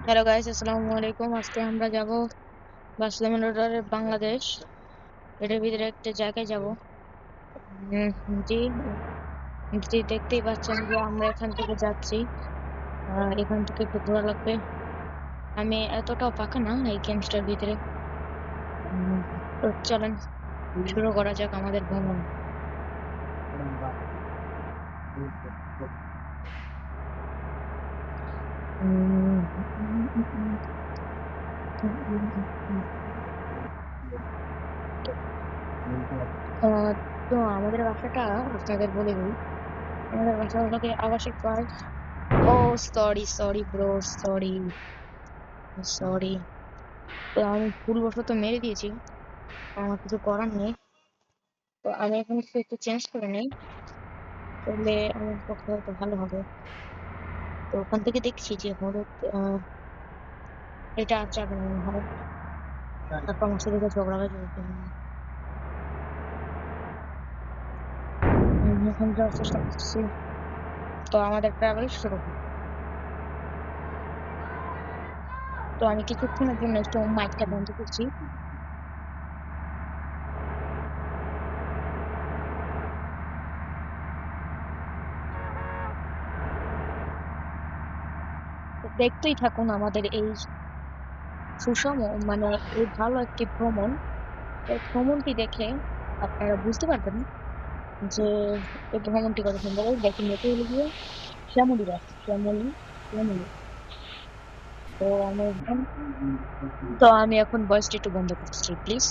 Hello guys, আসসালামু আলাইকুম। আজকে আমরা যাব বার্সেলোনা রোডের বাংলাদেশ। এটার ভিতরে একটা জায়গায় যাব। জি, জি, দেখতেই পাচ্ছেন যে আমরা এখান থেকে যাচ্ছি। এখান থেকে একটু ঘোরা লাগবে। আমি এতটাও পাকা না এই গেমসটার ভিতরে। তো চলেন শুরু করা যাক আমাদের ভ্রমণ। আহ, তো আমাদের বাসাটা আপনাদের বলে দিই। আমাদের বাসা হলো গিয়ে আবাসিক পার্ক। ও, sorry sorry bro, sorry sorry. তো আমি ভুলবশত মেরে দিয়েছি, আমার কিছু করার নেই। তো আমি এখন একটু চেঞ্জ করে নিই, তাহলে আমার পক্ষে হয়তো ভালো হবে। তো ওখান থেকে দেখছি যে হলুদ, এটা আর যাবে না মনে হয়। তারপর আমার সাথে ঝগড়াবাজি হচ্ছে। আমি এখন যাওয়ার চেষ্টা করছি। তো আমাদের ট্রাভেল শুরু হয়। তো আমি কিছুক্ষণের জন্য একটু মাইকটা বন্ধ করছি। তো দেখতেই থাকুন আমাদের এই সুষম, মানে এই ভালো একটি ভ্রমণ। এই ভ্রমণটি দেখে আপনারা বুঝতে পারবেন যে এই ভ্রমণটি কত সুন্দর। এই দেখুন, এটি হলো গিয়ে শ্যামলী গাছ, শ্যামলী, শ্যামলী। তো আমি এখন ভয়েসটা একটু বন্ধ করছি প্লিজ।